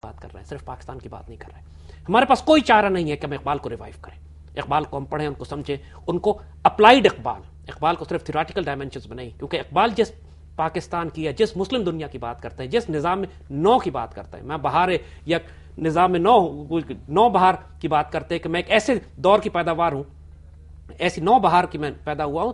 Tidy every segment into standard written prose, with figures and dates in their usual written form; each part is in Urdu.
بات کر رہے ہیں, صرف پاکستان کی بات نہیں کر رہے ہیں. ہمارے پاس کوئی چارہ نہیں ہے کہ ہم اقبال کو ریوائیو کریں. اقبال کو ہم پڑھیں, ان کو سمجھیں, ان کو اپلائیڈ اقبال کو صرف تھیوریٹیکل ڈائمینشنز میں نہیں, کیونکہ اقبال جس پاکستان کی یا جس مسلم دنیا کی بات کرتے ہیں, جس نظام نو کی بات کرتے ہیں, میں بہار یا نظام نو بہار کی بات کرتے ہیں کہ میں ایک ایسے دور کی پیداوار ہوں, ایسی نو بہار کی میں پیدا ہوا ہوں,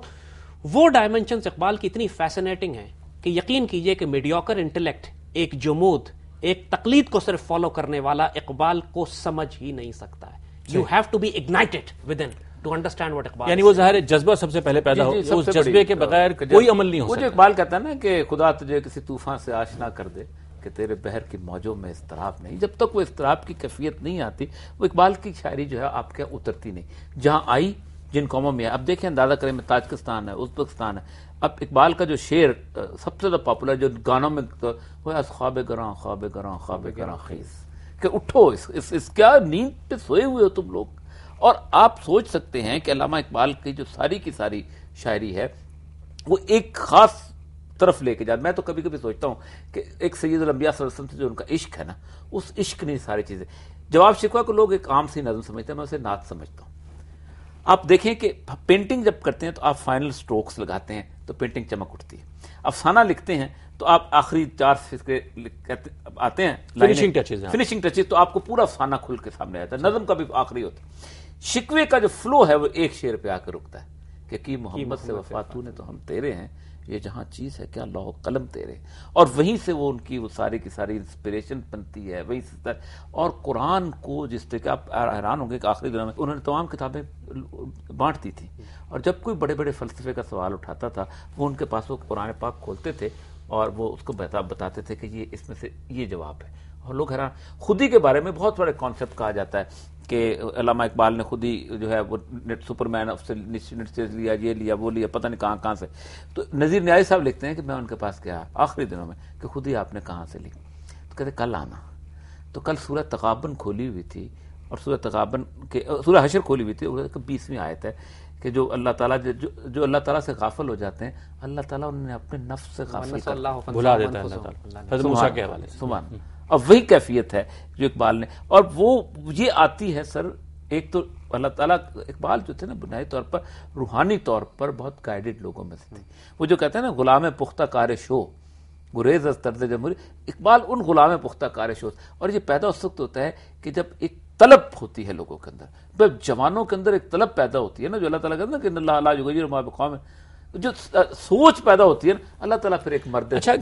وہ ڈائمینشنز اقبال کی اتنی فیسنیٹنگ ہیں کہ یقین کیجئے کہ میڈیوکر انٹلیکٹ, ایک جمود, ایک تقلید کو صرف فالو کرنے والا اقبال کو سمجھ ہی نہیں سکتا ہے. You have to be ignited within to understand what Iqbal. یعنی وہ ظاہر جذبہ سب سے پہلے پیدا ہو, اس جذبے کے بغیر کوئی عمل نہیں ہو سکتا. وہ جو اقبال کہتا ہے نا کہ خدا تجھے کسی طوفان سے آشنا کر دے کہ تیرے بحر کی موجوں میں اضطراب نہیں, جب تک وہ اضطراب کی کیفیت نہیں آتی وہ اقبال کی شاعری جو ہے آپ کے اترتی نہیں. جہاں آئی جن قوموں میں, اب دیکھیں اندازہ کریں میں تاجکستان ہے, ازبکستان ہے. اب اقبال کا جو شعر سب سے زیادہ پاپولر جو گانوں میں وہ از خواب گراں خواب گراں خواب گراں خیز, کہ اٹھو اس کیا نیند پہ سوئے ہوئے ہو تم لوگ. اور آپ سوچ سکتے ہیں کہ علامہ اقبال کی جو ساری کی ساری شاعری ہے وہ ایک خاص طرف لے کے جاتا. میں تو کبھی کبھی سوچتا ہوں کہ ایک سید الانبیاء صلی اللہ علیہ وسلم سے جو ان کا عشق ہے نا, اس عشق نے ساری چیزیں. جواب شکوہ کو لوگ ایک عام سی نظم سمجھتے ہیں, میں اسے نعت سمجھتا ہوں. آپ دیکھیں کہ پینٹنگ جب کرتے ہیں تو آپ فائنل سٹروکس لگاتے ہیں تو پینٹنگ چمک اٹھتی ہے. افسانہ لکھتے ہیں تو آپ آخری 4 فقرے آتے ہیں, فنیشنگ ٹچز, تو آپ کو پورا افسانہ کھل کے سامنے آتا ہے. نظم کا بھی آخری ہوتا ہے. شکوے کا جو فلو ہے وہ ایک شعر پہ آ کے رکتا ہے کہ کی محمد سے وفا تو نے تو ہم تیرے ہیں, یہ جہاں چیز ہے کیا لوح قلم تیرے. اور وہیں سے وہ ان کی وہ ساری کی ساری انسپریشن بنتی ہے, وہیں سے. اور قرآن کو جس طرح آپ حیران ہوں گے کہ آخری دنوں میں انہوں نے تمام کتابیں بانٹ دی تھی, اور جب کوئی بڑے بڑے فلسفے کا سوال اٹھاتا تھا وہ ان کے پاس وہ قرآن پاک کھولتے تھے اور وہ اس کو بتاتے تھے کہ یہ اس میں سے یہ جواب ہے. اور لوگ حیران. خودی کے بارے میں بہت بڑے کانسیپٹ کہا جاتا ہے کہ علامہ اقبال نے خود ہی جو ہے وہ سپر مین سے لیا, یہ لیا, وہ لیا, پتہ نہیں کہاں سے. تو نذیر نیازی صاحب لکھتے ہیں کہ میں ان کے پاس گیا آخری دنوں میں کہ خود ہی آپ نے کہاں سے لی. تو کہتے کل آنا. تو کل سورہ تغابن کھولی ہوئی تھی, اور سورہ حشر کھولی ہوئی تھی, 20ویں آیت ہے کہ جو اللہ تعالیٰ جو اللہ تعالیٰ سے غافل ہو جاتے ہیں, اللہ تعالیٰ انہوں نے اپنے نفس سے غافل بھلا دیتا ہے اللہ تعالیٰ حضرت موسیٰ کے حوالے سے. سبحان. اور وہی کیفیت ہے جو اقبال نے, اور وہ یہ آتی ہے سر. ایک تو اللہ تعالیٰ, اقبال جو تھے نا بنیادی طور پر روحانی طور پر بہت گائیڈڈ لوگوں میں سے تھے. وہ جو کہتے ہیں نا غلام پختہ کار شو گریز از طرز جمہوری, اقبال ان غلام پختہ کار شو. اور یہ پیدا اس وقت ہوتا ہے کہ جب ایک طلب ہوتی ہے لوگوں کے اندر, جب جوانوں کے اندر ایک طلب پیدا ہوتی ہے نا, جو اللہ تعالیٰ کہتے ہیں کہ اللہ لا یغیر ما بقوم, جو سوچ پیدا ہوتی ہے اللہ تعالیٰ پھر ایک مرد پیدا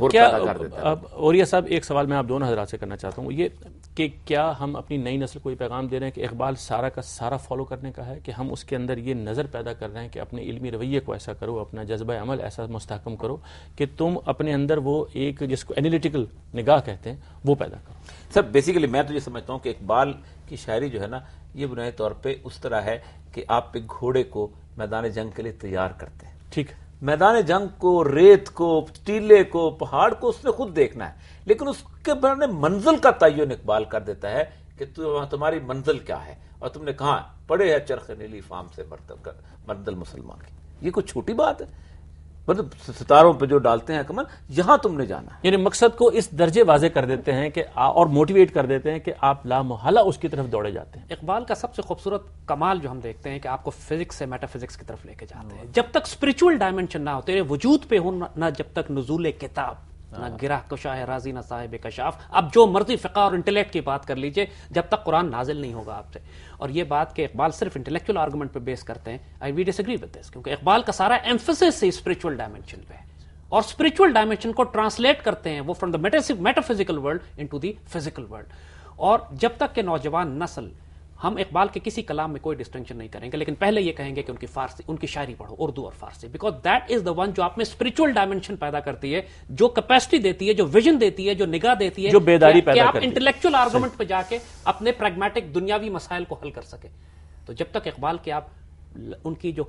کر دیتا ہے. اوریا صاحب ایک سوال میں آپ دونوں حضرات سے کرنا چاہتا ہوں, یہ کہ کیا ہم اپنی نئی نسل کو یہ پیغام دے رہے ہیں کہ اقبال سارا کا سارا فالو کرنے کا ہے, کہ ہم اس کے اندر یہ نظر پیدا کر رہے ہیں کہ اپنے علمی رویے کو ایسا کرو, اپنا جذبہ عمل ایسا مستحکم کرو کہ تم اپنے اندر وہ ایک جس کو اینالیٹیکل نگاہ کہتے ہیں وہ پیدا کرو. سر بیسیکلی میں تو یہ سمجھتا ہوں کہ اقبال کی شاعری جو ہے نا یہ بنیادی طور پہ اس طرح ہے کہ آپ ایک گھوڑے کو میدان جنگ کے لیے تیار کرتے ہیں. ٹھیک ہے, میدان جنگ کو, ریت کو, ٹیلے کو, پہاڑ کو اس نے خود دیکھنا ہے, لیکن اس کے بارے منزل کا تعین اقبال کر دیتا ہے کہ تمہاری منزل کیا ہے, اور تم نے کہاں پڑے ہے چرخ نیلی فام سے مردل مسلمان کی. یہ کوئی چھوٹی بات ہے, مطلب ستاروں پہ جو ڈالتے ہیں کمل, یہاں تم نے جانا ہے. یعنی مقصد کو اس درجے واضح کر دیتے ہیں کہ اور موٹیویٹ کر دیتے ہیں کہ آپ لامحالہ اس کی طرف دوڑے جاتے ہیں. اقبال کا سب سے خوبصورت کمال جو ہم دیکھتے ہیں کہ آپ کو فزکس سے میٹا فزکس کی طرف لے کے جاتے ہیں. جب تک اسپرچول ڈائمنشن نہ ہو تیرے وجود پہ ہو, نہ جب تک نزول کتاب, نہ گرہ کشا ہے رازی, نہ صاحب کشاف. اب جو مرضی فقہ اور انٹلیکٹ کی بات کر لیجئے, جب تک قرآن نازل نہیں ہوگا آپ سے. اور یہ بات کہ اقبال صرف انٹلیکچوئل آرگومنٹ پہ بیس کرتے ہیں, آئی وی ڈس ایگری ود دس, کیونکہ اقبال کا سارا ایمفسس اسپرچول ڈائمنشن پہ ہے, اور اسپرچول ڈائمنشن کو ٹرانسلیٹ کرتے ہیں وہ from the meta physical world into the physical world. اور جب تک کہ نوجوان نسل, ہم اقبال کے کسی کلام میں کوئی ڈسٹنکشن نہیں کریں گے, لیکن پہلے یہ کہیں گے کہ ان کی شاعری پڑھو, اردو اور Farsi, because that is the one جو آپ میں اسپرچول ڈائمنشن پیدا کرتی ہے, جو کیپیسٹی دیتی ہے, جو ویژن دیتی ہے, جو نگاہ دیتی ہے, جو بیداری پیدا کہ آپ کرتی ہے, انٹلیکچوئل آرگومنٹ پہ جا کے اپنے پریگمیٹک دنیاوی مسائل کو حل کر سکے. تو جب تک اقبال کے آپ ان کی جو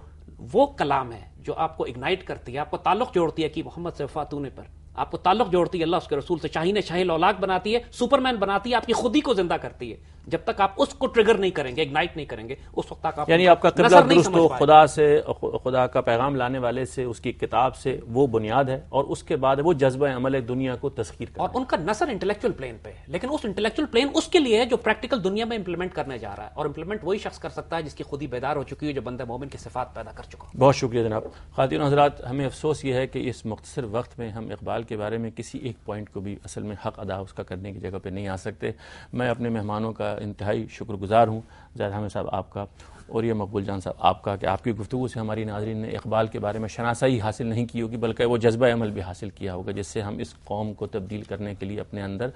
وہ کلام ہے جو آپ کو اگنائٹ کرتی ہے, آپ کو تعلق جوڑتی ہے کہ محمد سے وفا تو نے پر, آپ کو تعلق جوڑتی ہے اللہ اس کے رسول سے، شاہین شاہی الاولاق بناتی ہے، سپرمین بناتی ہے، آپ کی خودی کو زندہ کرتی ہے. جب تک آپ اس کو ٹریگر نہیں کریں گے، اگنائٹ نہیں کریں گے، اس وقت تک آپ یعنی آپ کا قبلہ درست ہو، خدا سے، خدا کا پیغام لانے والے سے، اس کی کتاب سے، وہ بنیاد ہے، اور اس کے بعد وہ جذبہ عمل دنیا کو تسخیر کرنا. اور ان کا نثر انٹلیکچوئل پلین پہ ہے، لیکن اس انٹلیکچوئل پلین اس کے لیے ہے جو پریکٹیکل دنیا میں امپلیمنٹ کرنے جا رہا ہے، اور امپلیمنٹ وہی شخص کر سکتا ہے جس کی خودی بیدار ہو چکی ہے، جو بندہ مومن کی صفات پیدا کر چکا. بہت شکریہ جناب. خواتین و حضرات، ہمیں افسوس یہ ہے کہ اس مختصر وقت میں ہم اقبال کے بارے میں کسی ایک پوائنٹ کو بھی اصل میں حق ادا اس کا کرنے کی جگہ پہ نہیں آ سکتے. میں اپنے مہمانوں کا انتہائی شکر گزار ہوں، زاہد حامد صاحب آپ کا، اور یہ مقبول جان صاحب آپ کا، کہ آپ کی گفتگو سے ہماری ناظرین نے اقبال کے بارے میں شناسائی حاصل نہیں کی ہوگی، بلکہ وہ جذبہ عمل بھی حاصل کیا ہوگا، جس سے ہم اس قوم کو تبدیل کرنے کے لیے اپنے اندر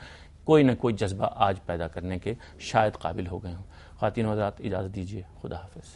کوئی نہ کوئی جذبہ آج پیدا کرنے کے شاید قابل ہو گئے ہوں. خواتین و حضرات، اجازت دیجیے. خدا حافظ.